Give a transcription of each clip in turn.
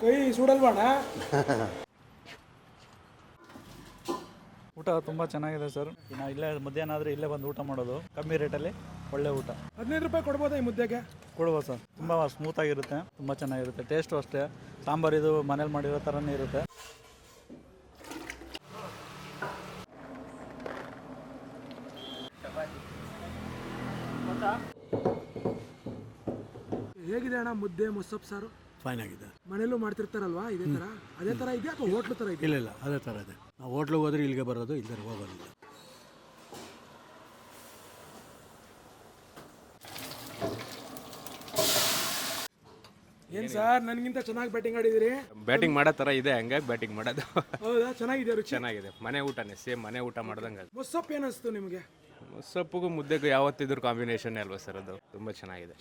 ಕೈ ಸುಡಲ್ವಾಣ? ಊಟ ತುಂಬ ಚೆನ್ನಾಗಿದೆ ಸರ್. ನಾವು ಇಲ್ಲೇ ಮಧ್ಯಾಹ್ನ ಆದರೆ ಇಲ್ಲೇ ಬಂದು ಊಟ ಮಾಡೋದು, ಕಮ್ಮಿ ರೇಟಲ್ಲಿ ಒಳ್ಳೆ ಊಟ. 15 ರೂಪಾಯಿ ಕೊಡ್ಬೋದಾ ಈ ಮುದ್ದೆಗೆ? ಕೊಡ್ಬೋದು ಸರ್. ತುಂಬ ಸ್ಮೂತಾಗಿರುತ್ತೆ, ತುಂಬ ಚೆನ್ನಾಗಿರುತ್ತೆ. ಟೇಸ್ಟು ಅಷ್ಟೇ, ಸಾಂಬಾರು ಇದು ಮನೇಲಿ ಮಾಡಿರೋ ಥರನೇ ಇರುತ್ತೆ. ಹೇಗಿದೆ ಅಣ್ಣ ಮುದ್ದೆ ಮೊಸಪ್ಪು ಸಾರು? ಫೈನ್ ಆಗಿದೆ. ಮನೇಲೂ ಮಾಡ್ತಿರ್ತಾರಲ್ವಾ ಇದೇ ಥರ? ಅದೇ ಥರ ಇದೆಯಾ ಅಥವಾ ಹೋಟ್ಲು ಥರ ಇದೆಯಾ? ಇಲ್ಲ ಅದೇ ಥರ ಇದೆ. ನಾವು ಹೋಟ್ಲಿಗೆ ಹೋದ್ರೆ ಇಲ್ಲಿಗೆ ಬರೋದು, ಇಲ್ಲದೆ ಹೋಗೋದಿಲ್ಲ. ಏನ್ ಸರ್ ನನಗಿಂತ ಚೆನ್ನಾಗಿ ಬ್ಯಾಟಿಂಗ್ ಆಡಿದಿರಿ? ಬ್ಯಾಟಿಂಗ್ ಮಾಡೋ ಥರ ಇದೆ, ಹಂಗಾಗಿ ಬ್ಯಾಟಿಂಗ್ ಮಾಡೋದು. ಹೌದಾ? ಚೆನ್ನಾಗಿದೆ ರುಚಿ? ಚೆನ್ನಾಗಿದೆ. ಮನೆ ಊಟನೇ, ಸೇಮ್ ಮನೆ ಊಟ ಮಾಡ್ದಂಗೆ. ಮೊಸಪ್ಪು ಏನಿಸ್ತು ನಿಮಗೆ? ಸೊಪ್ಪಿಗೂ ಮುದ್ದೆಗೂ ಯಾವತ್ತಿದ್ರು ಕಾಂಬಿನೇಷನ್ ಅಲ್ವಾ ಸರ್, ಅದು ತುಂಬ ಚೆನ್ನಾಗಿದೆ.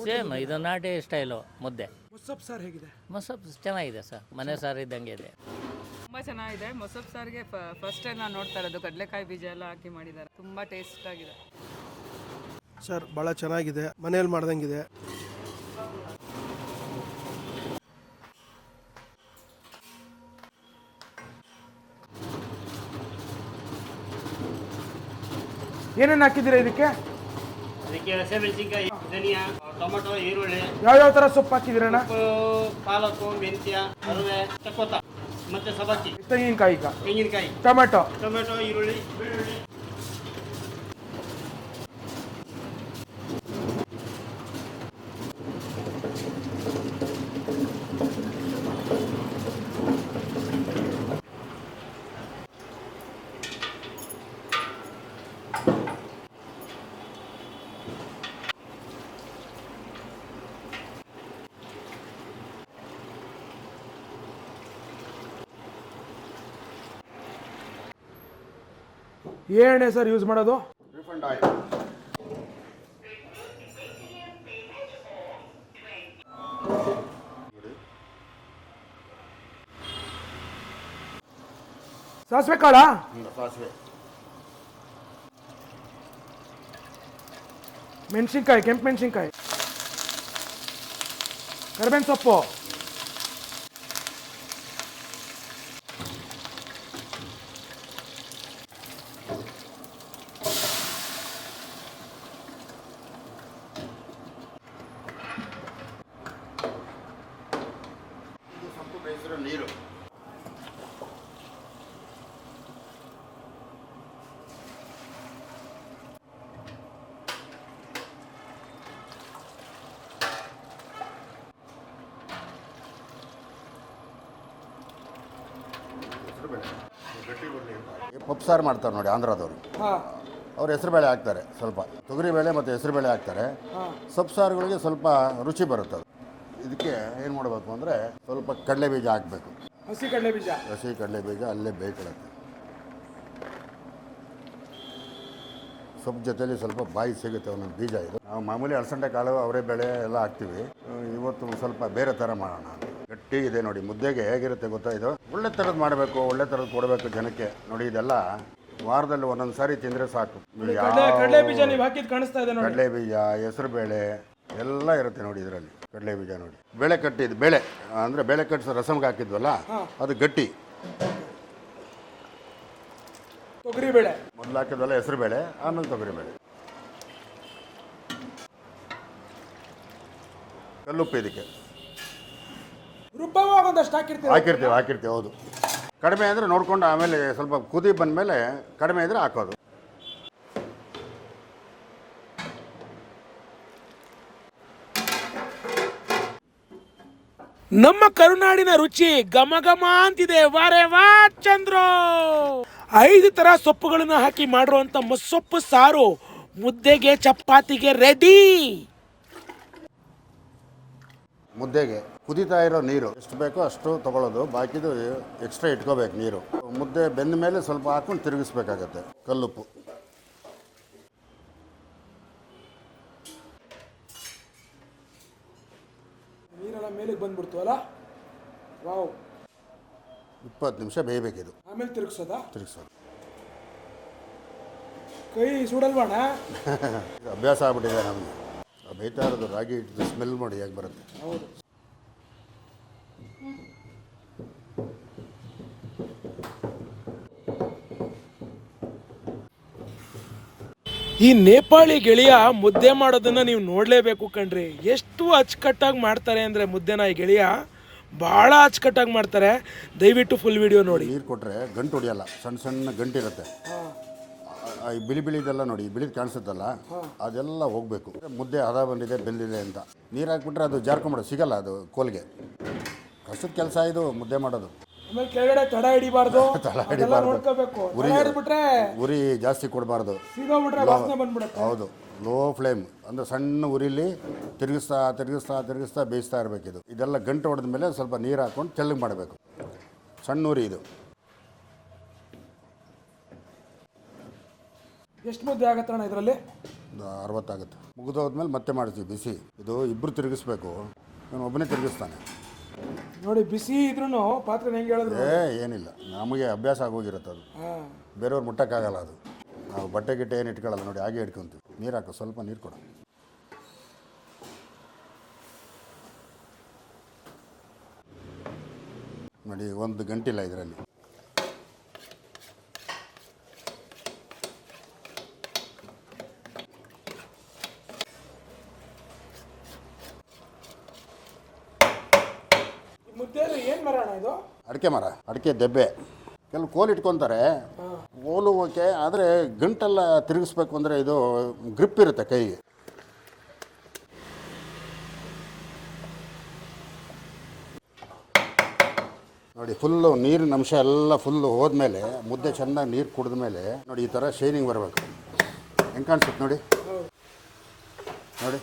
ಸೇಮ್ ಇದು ನಾಟಿ ಸ್ಟೈಲು ಮುದ್ದೆ. ಮೊಸಪ್ಪು ಸಾರು ಹೇಗಿದೆ? ಮೊಸಪ್ಪು ಚೆನ್ನಾಗಿದೆ ಸರ್, ಮನೆ ಸಾರು ಇದ್ದಂಗೆ ಇದೆ. ತುಂಬ ಚೆನ್ನಾಗಿದೆ. ಮೊಸಪ್ಪು ಸಾರಿಗೆ ಫಸ್ಟ್ ಟೈಮ್ ನಾನು ನೋಡ್ತಾ ಇರೋದು. ಕಡಲೆಕಾಯಿ ಬೀಜ ಎಲ್ಲ ಹಾಕಿ ಮಾಡಿದ್ದಾರೆ, ತುಂಬ ಟೇಸ್ಟ್ ಆಗಿದೆ ಸರ್. ಭಾಳ ಚೆನ್ನಾಗಿದೆ, ಮನೇಲಿ ಮಾಡ್ದಂಗಿದೆ. ಏನೇನು ಹಾಕಿದ್ದೀರಾ ಇದಕ್ಕೆ? ಅದಕ್ಕೆ ಹಸಿಮೆಣಸಿನ್ಕಾಯಿ, ಧನಿಯಾ, ಟೊಮೆಟೊ, ಈರುಳ್ಳಿ, ಯಾವ್ಯಾವ ಥರ ಸೊಪ್ಪು ಹಾಕಿದ್ದೀರಣ್ಣ? ಪಾಲಕು, ಮೆಂತ್ಯ, ಅರಿವೆ, ಚಕ್ಕೋತ, ಮತ್ತೆ ಸಬ್ಬಕ್ಕಿ, ತೆಂಗಿನಕಾಯಿ, ಟೊಮೆಟೊ, ಈರುಳ್ಳಿ, ಬೆಳ್ಳುಳ್ಳಿ. ಏನೇ ಸರ್ ಯೂಸ್ ಮಾಡೋದು? Refund oil. ಸಾಸಿವೆ ಕಾಳ? ಸಾಸಿವೆ, ಮೆಣಸಿನ್ಕಾಯಿ, ಕೆಂಪು ಮೆಣಸಿನ್ಕಾಯಿ, ಕರಿಬೇವಿನ ಸೊಪ್ಪು, ಸೊಪ್ಪು ಬೇಯಿಸಿರೋ ನೀರು, ಪಪ್ಪು ಸಾರು ಮಾಡ್ತಾರೆ ನೋಡಿ ಆಂಧ್ರದವರು. ಅವ್ರು ಹೆಸರುಬೇಳೆ ಹಾಕ್ತಾರೆ, ಸ್ವಲ್ಪ ತೊಗರಿಬೇಳೆ ಮತ್ತು ಹೆಸರುಬೇಳೆ ಹಾಕ್ತಾರೆ. ಸೊಪ್ಪು ಸಾರುಗಳಿಗೆ ಸ್ವಲ್ಪ ರುಚಿ ಬರುತ್ತೆ. ಅದು ಇದಕ್ಕೆ ಏನು ಮಾಡಬೇಕು ಅಂದರೆ ಸ್ವಲ್ಪ ಕಡಲೆ ಬೀಜ ಹಾಕಬೇಕು. ಹಸಿ ಕಡಲೆ ಬೀಜ ಅಲ್ಲೇ ಬೇಯ್ಕೊಳ್ಳುತ್ತೆ. ಸೊಪ್ಪು ಜೊತೆಲಿ ಸ್ವಲ್ಪ ಬಾಯಿ ಸಿಗುತ್ತೆ ಒಂದೊಂದು ಬೀಜ. ಇದು ನಾವು ಮಾಮೂಲಿ ಅಲಸಂಡೆ ಕಾಳು, ಅವರೇ ಬೇಳೆ ಎಲ್ಲ ಹಾಕ್ತೀವಿ. ಇವತ್ತು ಸ್ವಲ್ಪ ಬೇರೆ ಥರ ಮಾಡೋಣ. ಗಟ್ಟಿ ಇದೆ ನೋಡಿ. ಮುದ್ದೆಗೆ ಹೇಗಿರುತ್ತೆ ಗೊತ್ತಾ, ಇದು ಒಳ್ಳೆ ಥರದ್ದು ಮಾಡಬೇಕು, ಒಳ್ಳೆ ಥರದ್ದು ಕೊಡಬೇಕು ಜನಕ್ಕೆ. ನೋಡಿ ಇದೆಲ್ಲ ವಾರದಲ್ಲಿ ಒಂದೊಂದು ಸಾರಿ ತಿಂದರೆ ಸಾಕು. ಕಡಲೆ ಬೀಜ ನೀವು ಹಾಕಿದ್ ಕಾಣಿಸ್ತಾ ಇದೆ ನೋಡಿ. ಕಡಲೆ ಬೀಜ, ಹೆಸರು ಬೇಳೆ ಎಲ್ಲ ಇರುತ್ತೆ ನೋಡಿ ಇದರಲ್ಲಿ. ಕಡಲೆ ಬೀಜ ನೋಡಿ, ಬೇಳೆ ಕಟ್ಟಿದ್ದು ಬೇಳೆ ಅಂದರೆ ಬೇಳೆ ಕಟ್ಟಿಸೋ ರಸಮ್ಗೆ ಹಾಕಿದ್ವಲ್ಲ ಅದು ಗಟ್ಟಿ. ತೊಗರಿಬೇಳೆ ಮೊದಲು ಹಾಕಿದ್ವಲ್ಲ ಹೆಸರು ಬೇಳೆ, ಆಮೇಲೆ ತೊಗರಿಬೇಳೆ. ಕಲ್ಲುಪ್ಪು ಇದಕ್ಕೆ ರುಬ್ಬವಾಗ ಒಂದಷ್ಟು ಹಾಕಿರ್ತೀವಿ. ಹೌದು, ಕಡಿಮೆ ಅಂದರೆ ನೋಡ್ಕೊಂಡು ಆಮೇಲೆ ಸ್ವಲ್ಪ ಕುದಿ ಬಂದಮೇಲೆ ಕಡಿಮೆ ಇದ್ರೆ ಹಾಕೋದು. ನಮ್ಮ ಕರುನಾಡಿನ ರುಚಿ ಘಮ ಘಮ ಅಂತಿದೆ. ವಾರೇ ವಾ ಚಂದ್ರು. 5 ತರ ಸೊಪ್ಪುಗಳನ್ನು ಹಾಕಿ ಮಾಡಿರುವಂತ ಮೊಸಪ್ಪು ಸಾರು ಮುದ್ದೆಗೆ, ಚಪಾತಿಗೆ ರೆಡಿ. ಮುದ್ದೆಗೆ ಕುದೀತಾ ಇರೋ ನೀರು ಎಷ್ಟು ಬೇಕೋ ಅಷ್ಟು ತೊಗೊಳ್ಳೋದು, ಬಾಕಿದು ಎಕ್ಸ್ಟ್ರಾ ಇಟ್ಕೋಬೇಕು ನೀರು. ಮುದ್ದೆ ಬೆಂದ ಮೇಲೆ ಸ್ವಲ್ಪ ಹಾಕೊಂಡು ತಿರುಗಿಸ್ಬೇಕಾಗತ್ತೆ. ಕಲ್ಲುಪ್ಪು, ನೀರೆಲ್ಲ ಮೇಲಿಗೆ ಬಂದ್ಬಿಡ್ತು ಅಲ್ಲ. ವಾವ್. 20 ನಿಮಿಷ ಬೇಯಬೇಕಿದು. ಆಮೇಲೆ ತಿರುಗಿಸೋದು. ಕೈ ಸುಡಲ್ವಾಣ? ಅಭ್ಯಾಸ ಆಗ್ಬಿಟ್ಟಿದೆ ನಮಗೆ. ಬೇಯ್ತಾ ಇರೋದು ರಾಗಿ ಹಿಟ್ಟು ಸ್ಮೆಲ್ ನೋಡಿ ಹೇಗೆ ಬರುತ್ತೆ. ಹೌದು. ಈ ನೇಪಾಳಿ ಗೆಳೆಯ ಮುದ್ದೆ ಮಾಡೋದನ್ನ ನೀವು ನೋಡ್ಲೇಬೇಕು ಕಣ್ರಿ. ಎಷ್ಟು ಅಚ್ಚುಕಟ್ಟಾಗಿ ಮಾಡ್ತಾರೆ ಅಂದ್ರೆ ಮುದ್ದೆನ ಈ ಗೆಳೆಯ ಭಾಳ ಅಚ್ಚುಕಟ್ಟಾಗಿ ಮಾಡ್ತಾರೆ. ದಯವಿಟ್ಟು ಫುಲ್ ವಿಡಿಯೋ ನೋಡಿ. ನೀರು ಕೊಟ್ಟರೆ ಗಂಟು ಹೊಡಿಯಲ್ಲ, ಸಣ್ಣ ಸಣ್ಣ ಗಂಟಿರುತ್ತೆ. ಈ ಬಿಳಿ ಬಿಳಿದೆಲ್ಲ ನೋಡಿ, ಬಿಳಿದು ಕಾಣಿಸುತ್ತಲ್ಲ ಅದೆಲ್ಲ ಹೋಗಬೇಕು. ಮುದ್ದೆ ಹದ ಬಂದಿದೆ ಬೆಂದಿದೆ ಅಂತ ನೀರು ಹಾಕ್ಬಿಟ್ರೆ ಅದು ಜಾರ್ಕೊಂಬಿಡೋದು, ಸಿಗಲ್ಲ ಅದು ಕೋಲ್ಗೆ. ಕಷ್ಟದ ಕೆಲಸ ಇದು ಮುದ್ದೆ ಮಾಡೋದು. ಆಮೇಲೆ ಕೆಳಗಡೆ ತಡ ಹಿಡಿಬಾರ್ದು, ತಳ ಹಿಡಿಬಾರ್ದು, ನೋಡ್ಕೋಬೇಕು. ಉರಿ ಜಾಸ್ತಿ ಕೊಡಬಾರ್ದು. ಸೀದೋಗ್ಬಿಟ್ರೆ ವಾಸನೆ ಬಂದ್ಬಿಡುತ್ತೆ. ಹೌದು, ಲೋ ಫ್ಲೇಮ್ ಅಂದರೆ ಸಣ್ಣ ಉರಿಲಿ ತಿರುಗಿಸ್ತಾ ತಿರುಗಿಸ್ತಾ ತಿರುಗಿಸ್ತಾ ಬೇಯಿಸ್ತಾ ಇರಬೇಕಿದು. ಇದೆಲ್ಲ ಗಂಟು ಹೊಡೆದ ಮೇಲೆ ಸ್ವಲ್ಪ ನೀರು ಹಾಕ್ಕೊಂಡು ತೆಳ್ಳಗೆ ಮಾಡಬೇಕು. ಸಣ್ಣ ಉರಿ ಇದು. ಎಷ್ಟು ಮುದ್ದೆ ಆಗತ್ತಣ್ಣ ಇದರಲ್ಲಿ? 60 ಆಗುತ್ತೆ. ಮುಗಿದೋದ್ಮೇಲೆ ಮತ್ತೆ ಮಾಡ್ತೀವಿ ಬಿಸಿ. ಇದು ಇಬ್ಬರು ತಿರುಗಿಸ್ಬೇಕು, ನಾನು ಒಬ್ಬನೇ ತಿರುಗಿಸ್ತಾನೆ. ನೋಡಿ, ಬಿಸಿ ಇದ್ರೂ ಪಾತ್ರೆ ಹೆಂಗೆ ಹೇಳಿದ್ರು ಏನಿಲ್ಲ, ನಮಗೆ ಅಭ್ಯಾಸ ಆಗೋಗಿರುತ್ತೆ ಅದು. ಬೇರೆಯವ್ರು ಮುಟ್ಟಕ್ಕಾಗಲ್ಲ ಅದು. ನಾವು ಬಟ್ಟೆ ಗಿಟ್ಟೆ ಏನು ಇಟ್ಕೊಳ್ಳಲ್ಲ ನೋಡಿ, ಹಾಗೆ ಇಟ್ಕೊತೀವಿ. ನೀರು ಹಾಕು, ಸ್ವಲ್ಪ ನೀರು ಕೊಡು. ನೋಡಿ, ಒಂದು ಗಂಟಿಲ್ಲ ಇದರಲ್ಲಿ. ಮುದ್ದೆ ಏನು ಮರ ಅಣ್ಣ ಇದು? ಅಡಿಕೆ ಮರ, ಅಡಿಕೆ ದೆಬ್ಬೆ. ಕೆಲವು ಕೋಲು ಇಟ್ಕೊತಾರೆ, ಕೋಲು ಓಕೆ, ಆದರೆ ಗಂಟೆಲ್ಲ ತಿರುಗಿಸ್ಬೇಕು ಅಂದರೆ ಇದು ಗ್ರಿಪ್ ಇರುತ್ತೆ ಕೈಗೆ. ನೋಡಿ, ಫುಲ್ಲು ನೀರಿನ ಅಂಶ ಎಲ್ಲ ಫುಲ್ಲು ಹೋದ್ಮೇಲೆ, ಮುದ್ದೆ ಚೆನ್ನಾಗಿ ನೀರು ಕುಡಿದ ಮೇಲೆ ನೋಡಿ ಈ ಥರ ಶೈನಿಂಗ್ ಬರಬೇಕು. ಹೆಂಗೆ ಕಾಣಿಸುತ್ತೆ ನೋಡಿ, ನೋಡಿ.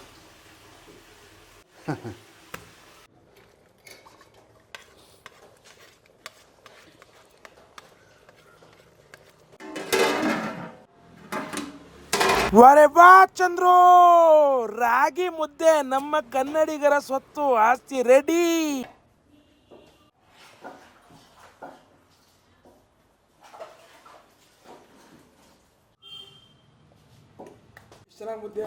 ವಾರೆ ವಾ ಚಂದ್ರು, ರಾಗಿ ಮುದ್ದೆ ನಮ್ಮ ಕನ್ನಡಿಗರ ಸ್ವತ್ತು, ಆಸ್ತಿ ರೆಡಿ. ಚೆನ್ನಾಗಿ ಮುದ್ದೆ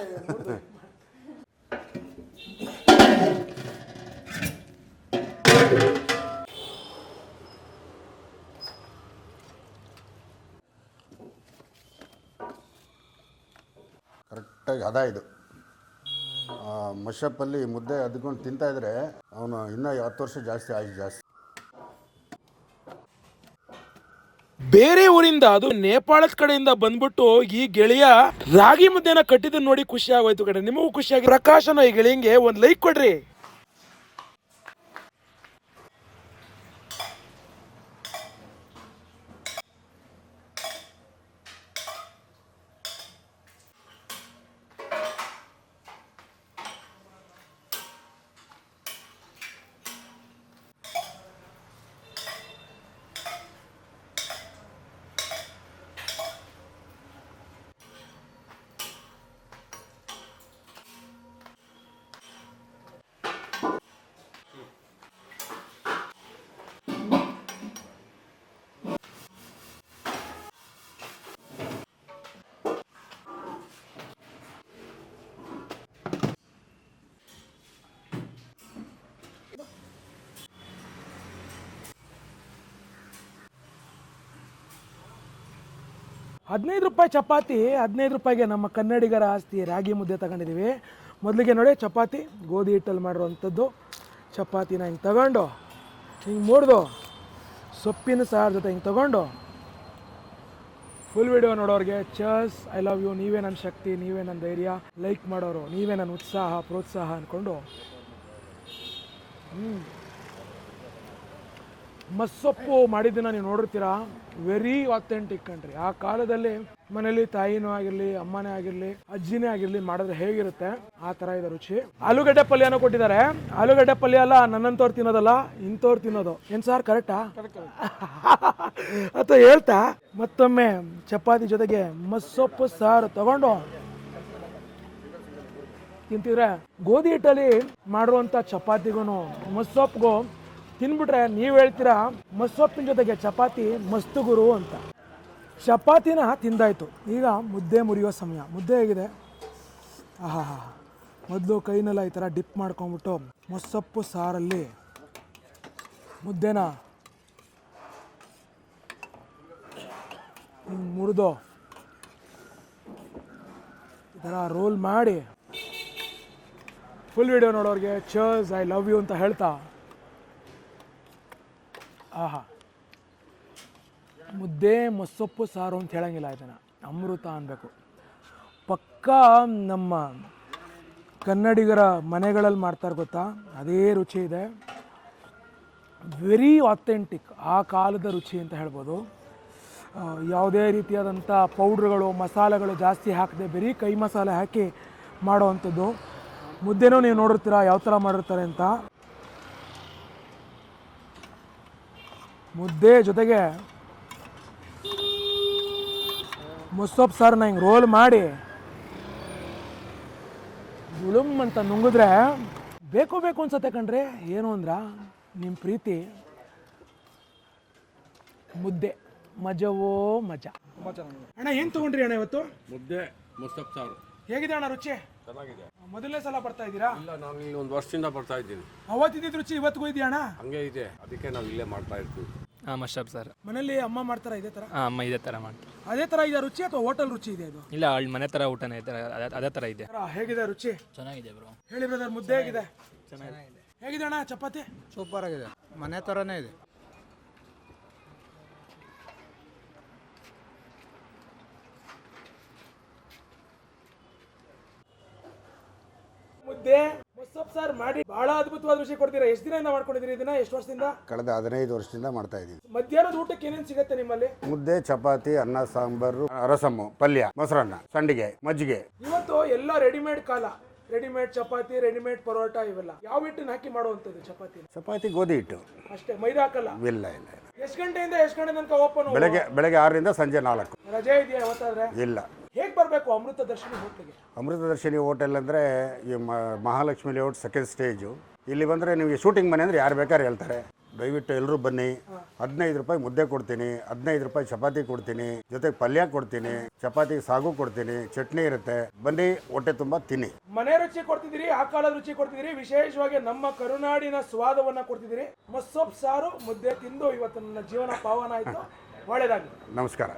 ಕರೆಕ್ಟಾಗಿ ಹದ ಇದು. ಮಶಪ್ಪಲ್ಲಿ ಮುದ್ದೆ ಅದ್ಕೊಂಡು ತಿಂತಾಯಿದ್ರೆ ಅವನು ಇನ್ನೂ 10 ವರ್ಷ ಜಾಸ್ತಿ ಆಗಿ ಜಾಸ್ತಿ. ಬೇರೆ ಊರಿಂದ, ಅದು ನೇಪಾಳದ ಕಡೆಯಿಂದ ಬಂದ್ಬಿಟ್ಟು ಈ ಗೆಳೆಯ ರಾಗಿ ಮುದ್ದೆನ ಕಟ್ಟಿದ್ದನ್ನು ನೋಡಿ ಖುಷಿ ಆಗೋಯ್ತು ಕಡೆ. ನಿಮಗೂ ಖುಷಿಯಾಗಿ ಪ್ರಕಾಶನ ಈ ಗೆಳೆಯಂಗೆ ಒಂದು ಲೈಕ್ ಕೊಡ್ರಿ. ₹15 ಚಪಾತಿ, 15 ರೂಪಾಯಿಗೆ ನಮ್ಮ ಕನ್ನಡಿಗರ ಆಸ್ತಿ ರಾಗಿ ಮುದ್ದೆ ತಗೊಂಡಿದ್ದೀವಿ. ಮೊದಲಿಗೆ ನೋಡಿ, ಚಪಾತಿ ಗೋಧಿ ಹಿಟ್ಟಲ್ಲಿ ಮಾಡಿರುವಂಥದ್ದು. ಚಪಾತಿನ ಹಿಂಗೆ ತಗೊಂಡು ಹಿಂಗೆ ಮುರಿದು ಸೊಪ್ಪಿನ ಸಾರು ಜೊತೆ ಹಿಂಗೆ ತಗೊಂಡು, ಫುಲ್ ವಿಡಿಯೋ ನೋಡೋರಿಗೆ ಚರ್ಸ್, ಐ ಲವ್ ಯು, ನೀವೇ ನನ್ನ ಶಕ್ತಿ, ನೀವೇ ನನ್ನ ಧೈರ್ಯ, ಲೈಕ್ ಮಾಡೋರು ನೀವೇ ನನ್ನ ಉತ್ಸಾಹ ಪ್ರೋತ್ಸಾಹ ಅಂದ್ಕೊಂಡು ಮಸ್ಸೊಪ್ಪು ಮಾಡಿದ್ದನ್ನು ನೀವು ನೋಡಿರ್ತೀರಾ. ವೆರಿ ಅಥೆಂಟಿಕ್ ಕಣ್ರಿ. ಆ ಕಾಲದಲ್ಲಿ ಮನೇಲಿ ತಾಯಿನೂ ಆಗಿರಲಿ, ಅಮ್ಮನೇ ಆಗಿರಲಿ, ಅಜ್ಜಿನೇ ಆಗಿರಲಿ ಮಾಡಿದ್ರೆ ಹೇಗಿರುತ್ತೆ ಆ ಥರ ಇದೆ ರುಚಿ. ಆಲೂಗಡ್ಡೆ ಪಲ್ಯನೂ ಕೊಟ್ಟಿದ್ದಾರೆ. ಆಲೂಗಡ್ಡೆ ಪಲ್ಯ ಅಲ್ಲ ನನ್ನಂತವ್ರು ತಿನ್ನೋದಲ್ಲ, ಇಂಥವ್ರು ತಿನ್ನೋದು. ಏನು ಸಾರ್ ಕರೆಕ್ಟಾ ಅಥವಾ ಹೇಳ್ತಾ ಮತ್ತೊಮ್ಮೆ ಚಪಾತಿ ಜೊತೆಗೆ ಮಸ್ಸೊಪ್ಪು ಸಾರು ತಗೊಂಡು ತಿಂತಿದ್ರೆ, ಗೋಧಿ ಹಿಟ್ಟಲ್ಲಿ ಮಾಡಿರುವಂಥ ಚಪಾತಿಗೂ ಮಸ್ಸೊಪ್ಪಿಗೂ ತಿನ್ಬಿಟ್ರೆ ನೀವು ಹೇಳ್ತೀರಾ ಮಸ್ಸೊಪ್ಪಿನ ಜೊತೆಗೆ ಚಪಾತಿ ಮಸ್ತು ಗುರು ಅಂತ. ಚಪಾತಿನ ತಿಂದಾಯಿತು, ಈಗ ಮುದ್ದೆ ಮುರಿಯೋ ಸಮಯ. ಮುದ್ದೆ ಹೇಗಿದೆ? ಆಹಾ, ಮೊದಲು ಕೈನೆಲ್ಲ ಈ ಥರ ಡಿಪ್ ಮಾಡ್ಕೊಂಬಿಟ್ಟು ಮೊಸಪ್ಪು ಸಾರಲ್ಲಿ ಮುದ್ದೆನ ಹಿಂಗೆ ಮುರಿದು ಈ ಥರ ರೋಲ್ ಮಾಡಿ ಫುಲ್ ವಿಡಿಯೋ ನೋಡೋರಿಗೆ ಚರ್ಸ್, ಐ ಲವ್ ಯು ಅಂತ ಹೇಳ್ತಾ, ಆಹಾ, ಮುದ್ದೆ ಮೊಸಪ್ಪು ಸಾರು ಅಂತ ಹೇಳಂಗಿಲ್ಲ, ಇದನ್ನು ಅಮೃತ ಅನ್ಬೇಕು. ಪಕ್ಕಾ ನಮ್ಮ ಕನ್ನಡಿಗರ ಮನೆಗಳಲ್ಲಿ ಮಾಡ್ತಾರೆ ಗೊತ್ತಾ, ಅದೇ ರುಚಿ ಇದೆ. ವೆರಿ ಆಥೆಂಟಿಕ್, ಆ ಕಾಲದ ರುಚಿ ಅಂತ ಹೇಳ್ಬೋದು. ಯಾವುದೇ ರೀತಿಯಾದಂಥ ಪೌಡ್ರುಗಳು ಮಸಾಲೆಗಳು ಜಾಸ್ತಿ ಹಾಕದೆ ಬರೀ ಕೈ ಮಸಾಲೆ ಹಾಕಿ ಮಾಡೋವಂಥದ್ದು. ಮುದ್ದೆನೂ ನೀವು ನೋಡಿರ್ತೀರ ಯಾವ ಥರ ಮಾಡಿರ್ತಾರೆ ಅಂತ. ಮುದ್ದೆ ಜೊತೆಗೆ ಮೊಸಪ್ಪು ಸಾರನ್ನ ಹಿಂಗೆ ರೋಲ್ ಮಾಡಿ ಗುಳುಮ್ ಅಂತ ನುಂಗಿದ್ರೆ ಬೇಕು ಅನ್ಸತ್ತೆ ಕಣ್ರಿ. ಏನು ಅಂದ್ರ ನಿಮ್ಮ ಪ್ರೀತಿ ಮುದ್ದೆ ಮಜವೋ ಮಜಾ. ಅಣ್ಣ ಏನು ತೊಗೊಂಡ್ರಿ ಅಣ್ಣ ಇವತ್ತು? ಮುದ್ದೆ ಮೊಸಪ್ಪು ಸಾರು. ಹೇಗಿದೆ ಅಣ್ಣ ರುಚಿ? ಚೆನ್ನಾಗಿದೆ. ಮೊದಲನೇ ಸಲ ಬರ್ತಾ ಇದ್ದೀರಾ? ಇಲ್ಲ, ನಾನು ಇಲ್ಲಿ 1 ವರ್ಷದಿಂದ ಬರ್ತಾ ಇದ್ದೀನಿ. ಅವತ್ತಿದ್ದ ರುಚಿ ಇವತ್ತಿಗೂ ಇದೆಯಾ ಅಣ್ಣ? ಹಂಗೆ ಇದೆ, ಅದಕ್ಕೆ ನಾವು ಇಲ್ಲೇ ಮಾಡ್ತಾ ಇರ್ತೀವಿ. ಮಶಪ್ ಸರ್. ಮನೇಲಿ ಅಮ್ಮ ಮಾಡ್ತಾರ ಇದೇ ಥರ? ಅಮ್ಮ ಇದೇ ಥರ ಮಾಡ್ತಾರೆ. ಅದೇ ಥರ ಇದೆ ರುಚಿ ಅಥವಾ ಹೋಟೆಲ್ ರುಚಿ ಇದೆ ಇದು? ಇಲ್ಲ, ಅಲ್ಲಿ ಮನೆ ಥರ ಊಟನೇ ಇದೆ, ಅದೇ ಥರ ಇದೆ. ಹೇಗಿದೆ ರುಚಿ? ಚೆನ್ನಾಗಿದೆ ಬ್ರೋ. ಹೇಳಿ ಬ್ರದರ್, ಮುದ್ದೆ ಹೇಗಿದೆ? ಚೆನ್ನಾಗಿದೆ. ಹೇಗಿದೆ ಅಣ್ಣ ಚಪಾತಿ? ಸೂಪರ್ ಆಗಿದೆ, ಮನೆ ಥರನೇ ಇದೆ. ಮುದ್ದೆ ಮೊಸಪ್ಪು ಸಾರು ಮಾಡಿ ಬಹಳ ಅದ್ಭುತವಾದ ರುಚಿ ಕೊಡ್ತೀರಾ. ಎಷ್ಟು ದಿನದಿಂದ ಮಾಡ್ಕೊಂಡಿದ್ದೀರಿ ಇದನ್ನ? ಎಷ್ಟು ವರ್ಷದಿಂದ? ಕಳೆದ 15 ವರ್ಷದಿಂದ ಮಾಡ್ತಾ ಇದ್ದೀವಿ. ಮಧ್ಯಾಹ್ನದ ಊಟಕ್ಕೆ ಏನೇನು ಸಿಗುತ್ತೆ ನಿಮ್ಮಲ್ಲಿ? ಮುದ್ದೆ, ಚಪಾತಿ, ಅನ್ನ, ಸಾಂಬಾರು, ರಸಮ್ಮು, ಪಲ್ಯ, ಮೊಸರನ್ನ, ಸಂಡಿಗೆ, ಮಜ್ಜಿಗೆ. ಇವತ್ತು ಎಲ್ಲ ರೆಡಿಮೇಡ್ ಕಾಲ. ರೆಡಿಮೇಡ್ ಚಪಾತಿ, ರೆಡಿಮೇಡ್ ಪರೋಟ, ಇವೆಲ್ಲ ಯಾವ ಹಿಟ್ಟನ್ನ ಹಾಕಿ ಮಾಡುವಂಥದ್ದು ಚಪಾತಿ? ಚಪಾತಿ ಗೋಧಿ ಹಿಟ್ಟು ಅಷ್ಟೇ, ಮೈದಾ ಹಾಕಲ್ಲ? ಇಲ್ಲ ಇಲ್ಲ ಇಲ್ಲ. ಎಷ್ಟು ಗಂಟೆಯಿಂದ ಎಷ್ಟು ಗಂಟೆ ತನಕ ಓಪನ್? ಬೆಳಗ್ಗೆ 6ರಿಂದ ಸಂಜೆ 4. ರಜೆ ಇದೆಯಾ ಯಾವತ್ತಾದ್ರೆ? ಇಲ್ಲ. ಹೇಗೆ ಬರಬೇಕು ಅಮೃತ ದರ್ಶಿನಿ ಹೋಟ್ಲಿಗೆ? ಅಮೃತ ದರ್ಶಿನಿ ಹೋಟೆಲ್ ಅಂದರೆ ಈ ಮಹಾಲಕ್ಷ್ಮಿ ಲೇಔಟ್ 2nd ಸ್ಟೇಜು. ಇಲ್ಲಿ ಬಂದರೆ ನಿಮಗೆ ಶೂಟಿಂಗ್ ಮನೆ ಅಂದರೆ ಯಾರು ಬೇಕಾದ್ರೆ ಹೇಳ್ತಾರೆ. ದಯವಿಟ್ಟು ಎಲ್ಲರೂ ಬನ್ನಿ. 15 ರೂಪಾಯಿ ಮುದ್ದೆ ಕೊಡ್ತೀನಿ, 15 ರೂಪಾಯಿ ಚಪಾತಿ ಕೊಡ್ತೀನಿ, ಜೊತೆಗೆ ಪಲ್ಯ ಕೊಡ್ತೀನಿ, ಚಪಾತಿ ಸಾಗು ಕೊಡ್ತೀನಿ, ಚಟ್ನಿ ಇರುತ್ತೆ. ಬನ್ನಿ, ಹೊಟ್ಟೆ ತುಂಬ ತಿನ್ನಿ. ಮನೆ ರುಚಿ ಕೊಡ್ತಿದ್ದೀರಿ, ಆ ಕಾಲದ ರುಚಿ ಕೊಡ್ತಿದ್ದೀರಿ, ವಿಶೇಷವಾಗಿ ನಮ್ಮ ಕರುನಾಡಿನ ಸ್ವಾದವನ್ನ ಕೊಡ್ತಿದ್ದೀರಿ. ಮೊಸಪ್ಪು ಸಾರು ಮುದ್ದೆ ತಿಂದು ಇವತ್ತು ನನ್ನ ಜೀವನ ಪಾವನ ಆಯಿತು. ಒಳ್ಳೆಯದಾಗಲಿ. ನಮಸ್ಕಾರ.